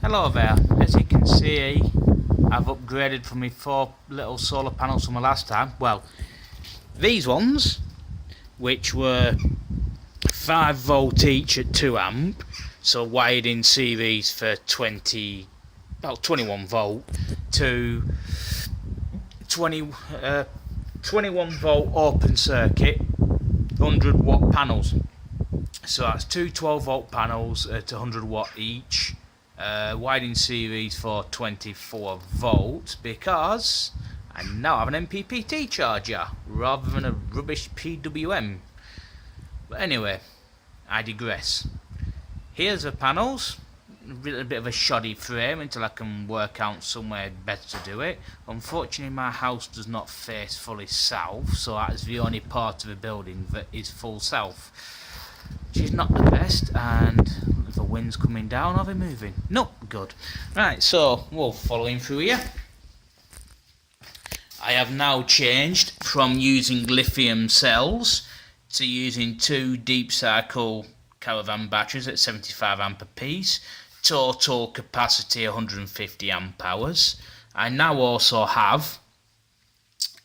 Hello there, as you can see I've upgraded from my 4 little solar panels from the last time. Well, these ones, which were 5 volt each at 2 amp, so wired in series for about 21 volt to 21 volt open circuit 100 watt panels. So that's two 12 volt panels at 100 watt each. Wired in series for 24 volts because I now have an MPPT charger rather than a rubbish PWM. But anyway, I digress. Here's the panels. A little bit of a shoddy frame until I can work out somewhere better to do it. Unfortunately, my house does not face fully south, so that is the only part of the building that is full south, which is not the best. And the wind's coming down. Are they moving? No, good. Right, so we'll following through here. I have now changed from using lithium cells to using 2 deep cycle caravan batteries at 75 amp a piece. Total capacity 150 amp hours. I now also have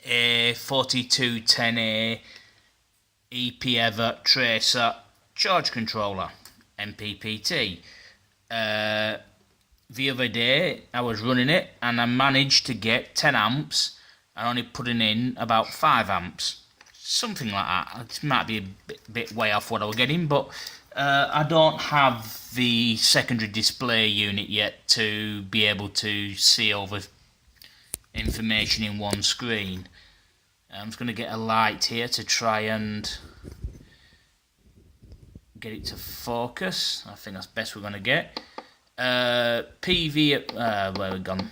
a 4210A EP Ever Tracer charge controller, MPPT. The other day I was running it and I managed to get 10 amps and only putting in about 5 amps. Something like that. It might be a bit way off what I was getting, but I don't have the secondary display unit yet to be able to see all the information in one screen. I'm just going to get a light here to try and get it to focus. I think that's the best we're going to get. Where we gone?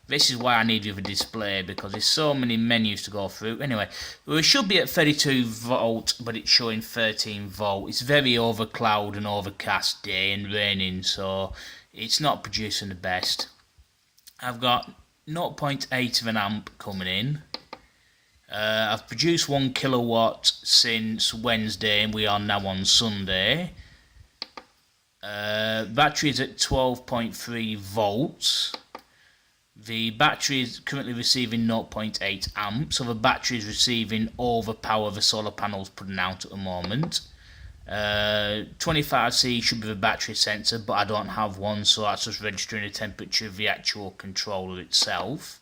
This is why I need the other display, because there's so many menus to go through. Anyway, we should be at 32 volt, but it's showing 13 volt. It's very over cloud and overcast day and raining, so it's not producing the best. I've got 0.8 of an amp coming in. I've produced 1 kilowatt since Wednesday, and we are now on Sunday. Battery is at 12.3 volts. The battery is currently receiving 0.8 amps, so the battery is receiving all the power the solar panels putting out at the moment. 25C should be the battery sensor, but I don't have one, so that's just registering the temperature of the actual controller itself.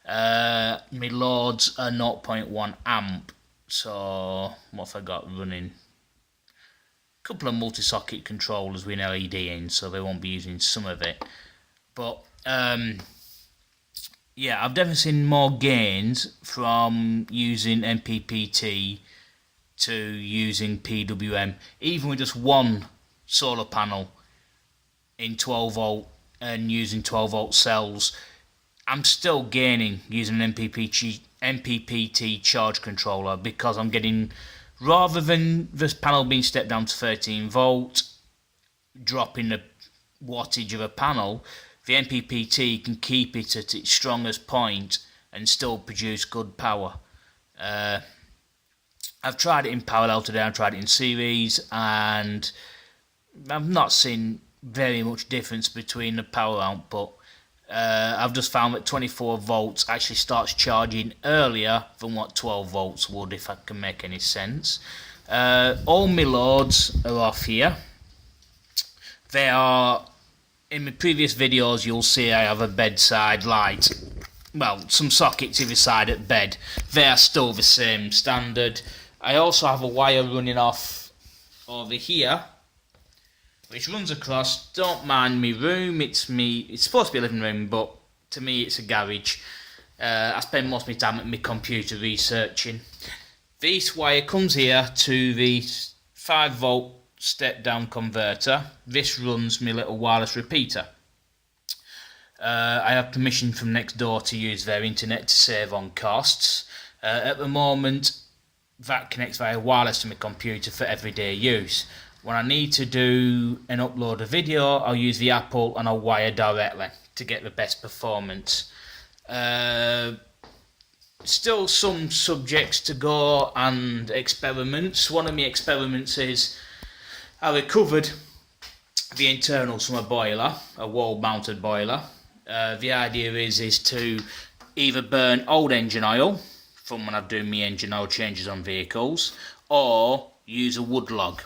My loads are 0.1 amp, so what have I got running? A couple of multi-socket controllers with an LED in, so they won't be using some of it. But yeah, I've definitely seen more gains from using MPPT to using PWM, even with just one solar panel in 12 volt and using 12 volt cells. I'm still gaining using an MPPT charge controller, because I'm getting, rather than this panel being stepped down to 13 volt, dropping the wattage of a panel, the MPPT can keep it at its strongest point and still produce good power. I've tried it in parallel today, I've tried it in series, and I've not seen very much difference between the power output. I've just found that 24 volts actually starts charging earlier than what 12 volts would, if that can make any sense. All my loads are off here. They are, in my previous videos you'll see I have a bedside light. Well, some sockets either side at bed. They are still the same standard. I also have a wire running off over here, which runs across. Don't mind me room, it's supposed to be a living room, but to me it's a garage. I spend most of my time at my computer researching. This wire comes here to the 5 volt step down converter. This runs my little wireless repeater. I have permission from next door to use their internet to save on costs. At the moment that connects via wireless to my computer for everyday use. When I need to do and upload a video, I'll use the Apple and I'll wire directly to get the best performance. Still some subjects to go and experiments. One of my experiments is I recovered the internals from a boiler, a wall mounted boiler. The idea is to either burn old engine oil from when I've done my engine oil changes on vehicles, or use a wood log.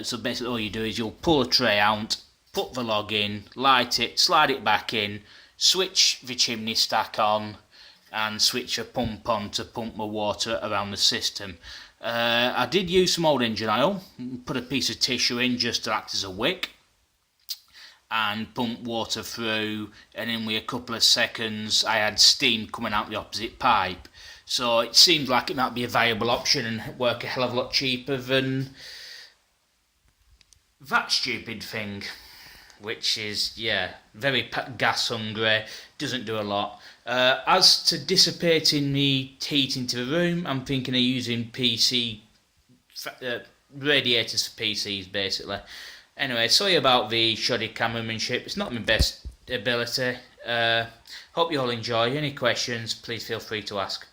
So basically all you do is you'll pull a tray out, put the log in, light it, slide it back in, switch the chimney stack on, and switch a pump on to pump the water around the system. I did use some old engine oil, put a piece of tissue in just to act as a wick, and pump water through, and in with a couple of seconds I had steam coming out the opposite pipe. So it seemed like it might be a viable option and work a hell of a lot cheaper than that stupid thing, which is, yeah, very gas hungry, doesn't do a lot. As to dissipating the heat into the room, I'm thinking of using PC radiators for PCs basically. Anyway, sorry about the shoddy cameramanship, it's not my best ability. Hope you all enjoy. Any questions, please feel free to ask.